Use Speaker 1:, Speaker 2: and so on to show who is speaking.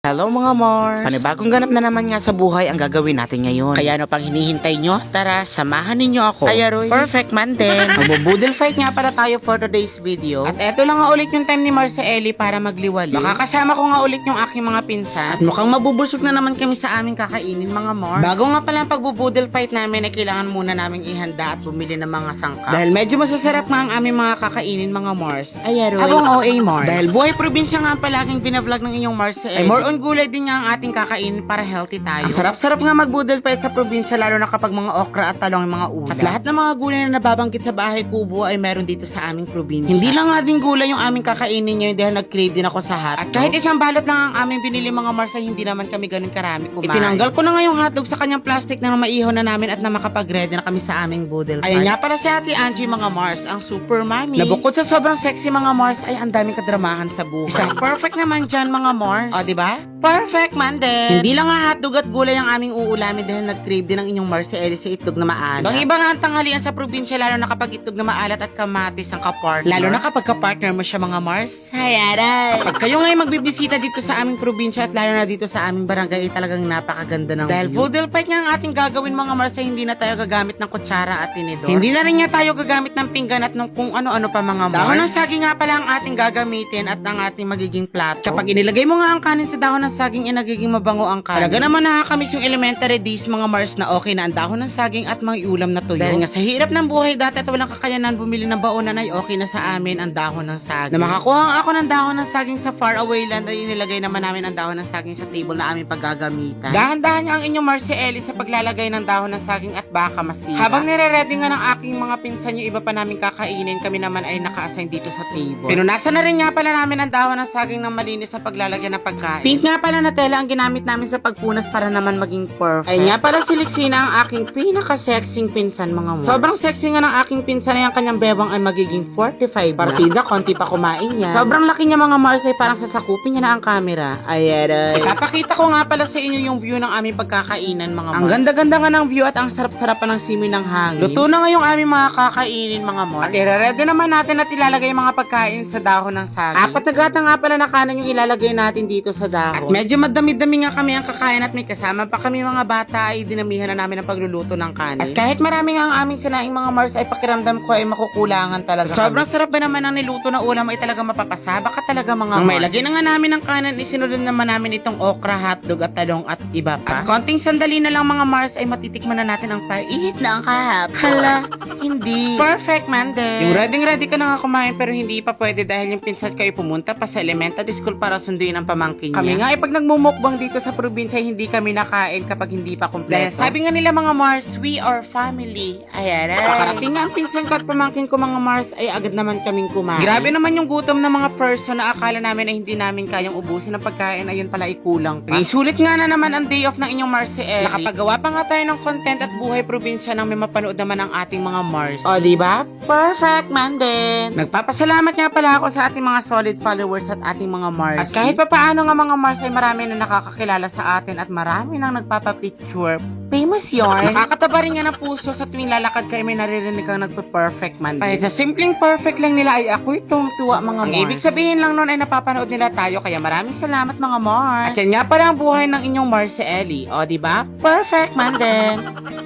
Speaker 1: Hello mga Mars! Panibagong ganap na naman nga sa buhay ang gagawin natin ngayon. Kaya ano pang hinihintay nyo? Tara, samahan ninyo ako. Ay aroy, perfect man din. Magbubudel fight nga para tayo for today's video. At eto lang nga ulit yung time ni Mars sa Ellie para magliwali. Makakasama ko nga ulit yung aking mga pinsan. At mukhang mabubusog na naman kami sa aming kakainin mga Mars. Bago nga pala ang pagbubudel fight namin ay kailangan muna naming ihanda at bumili ng mga sangkap. Dahil medyo masasarap nga ang aming mga kakainin mga Mars. Ay aroy, akong OA Mars. Dahil buhay probinsya nga ang palaging binavlog ng inyong Mars sa Ellie. More on gulay din nga ang ating kakainin para healthy tayo. Ang sarap-sarap nga magbudel fight sa probinsya lalo na kapag mga okra at talong yung mga ulam. At lahat ng mga gulay na nababanggit sa bahay kubo ay meron dito sa aming probinsya. Hindi lang nga din gulay yung aming kakainin ngayon dahil nag-crave din ako sa hotdog. At kahit isang balot lang ang aming binili mga Mars ay hindi naman kami ganun karami kumain. Itinanggal ko na nga yung hotdog sa kanyang plastic na maihaw na namin at na makapag-ready na kami sa aming budel fight. Ayun nga para si Ate Angie mga Mars, ang super mommy. Na bukod sa sobrang sexy mga Mars ay ang daming kadramahan sa buhay. Isang perfect naman dyan mga Mars. O diba? Perfect man din. Hindi lang nga hotdog at gulay ang aming uulamin dahil nag-crave din ang inyong Mars sa Ellie sa itlog na maalat. Bang iba nga ang tanghalian sa probinsya lalo na kapag itlog na maalat at kamatis ang kapartner. Lalo na kapag kapartner mo siya mga Mars. Hayaray! Kapag kayo ngayon magbibisita dito sa aming probinsya at lalo na dito sa aming barangay ay talagang napakaganda ng dahil budel fight nga ang ating gagawin mga Mars ay hindi na tayo gagamit ng kutsara at tinidor. Hindi na rin nga tayo gagamit ng pinggan at ng kung ano-ano pa mga Mars. Dahon ng saging nga pala ang ating gagamitin at ang ating magiging plato. Kapag inilagay mo nga ang kanin sa dahon ng saging ay nagiging mabango ang kanin. Talaga naman nakakamiss yung elementary days mga Mars na okay na ang dahon ng saging at mga ulam na tuyo. Dahil nga sa hirap ng buhay dati at walang kakayanan bumili ng baonan ay okay na sa amin ang dahon ng saging. Na makakuha ako ng dahon ng saging sa faraway land ay inilagay naman namin ang dahon ng saging sa table na aming paggagamitan. Dahan-dahan ang inyong Mars si Ellie sa paglalagay ng dahon ng saging at baka masira. Habang nire-ready nga ng aking mga pinsan yung iba pa namin kakainin, kami naman ay naka-assign dito sa table. Pinunasan na rin nga pala namin ang dahon ng saging ng malinis sa paglalagyan ng pagkain. Pink nga pala na tela ang ginamit namin sa pagpunas para naman maging perfect. Ay nga pala si Lixina ang aking pinaka-sexing pinsan mga Mars. Sobrang sexy nga ng aking pinsan ay ang kanyang bewang ay magiging 45 partida, konti pa kumain niya. Sobrang laki niya mga Mars ay parang sasakupin niya na ang camera. Ayeray. Ipapakita ko nga pala sa inyo yung view ng aming pagkakainan mga Mars. Ang ganda-ganda nga ng view at ang sarap-sarap pa ng simoy ng hangin. Luto na nga yung aming mga kakainin mga Mars. At i-ready naman natin at ilalagay yung mga pagkain sa dahon ng saging. Apat na gata nga pala na kanan yung ilalagay natin dito sa dahon. At medyo madami-dami nga kami ang kakain at may kasama pa kami mga bata ay dinamihan na namin ang pagluluto ng kanin. At kahit marami nga ang aming sinaing mga Mars ay pakiramdam ko ay makukulangan talaga. Sobrang sarap ba naman ang niluto na ulam ay talaga mapapasaba ka talaga mga Mars. Nang may lagay na nga namin ng kanin isinunod naman namin itong okra, hotdog at talong at iba pa. At konting sandali na lang mga Mars ay matitikman na natin ang paihit na ang kahap. Hala, hindi. Perfect man din. Yung ready ka na nga kumain pero hindi pa pwede dahil yung pinsan kayo pumunta pa sa elementary school para sunduin ang pamangkin niya. Kami nga ay pag nagmumukbang dito sa probinsya hindi kami nakain kapag hindi pa kumpleto. Sabi nga nila mga Mars, we are family. Ayan ay. Kakarating nga ang pinsan ko at pamangkin ko mga Mars ay agad naman kaming kumain. Grabe naman yung gutom ng mga person na akala namin ay hindi namin kayang ubusin ng pagkain ayun pala ay kulang pa. Sulit nga na naman ang day off ng inyong Mars si Ellie. Nakapagawa pa nga tayo ng content at buhay probinsya nang may mapanood naman ang ating mga Mars. O diba? Perfect man din. Nagpapasalamat nga pala ako sa ating mga solid followers at ating mga Mars. At kahit pa paano nga mga Mars ay marami na nakakakilala sa atin at marami nang nagpapapicture. Famous yarn. Nakakataba rin nga ng puso sa tuwing lalakad kayo may naririnig kang nagpa-perfect man. Kahit sa simpleng perfect lang nila ay ako'y tuwa mga Mars. Ang ibig sabihin lang nun ay napapanood nila tayo kaya maraming salamat mga Mars. At yan nga pala ang buhay ng inyong Mars si Ellie. O diba? Perfect man din.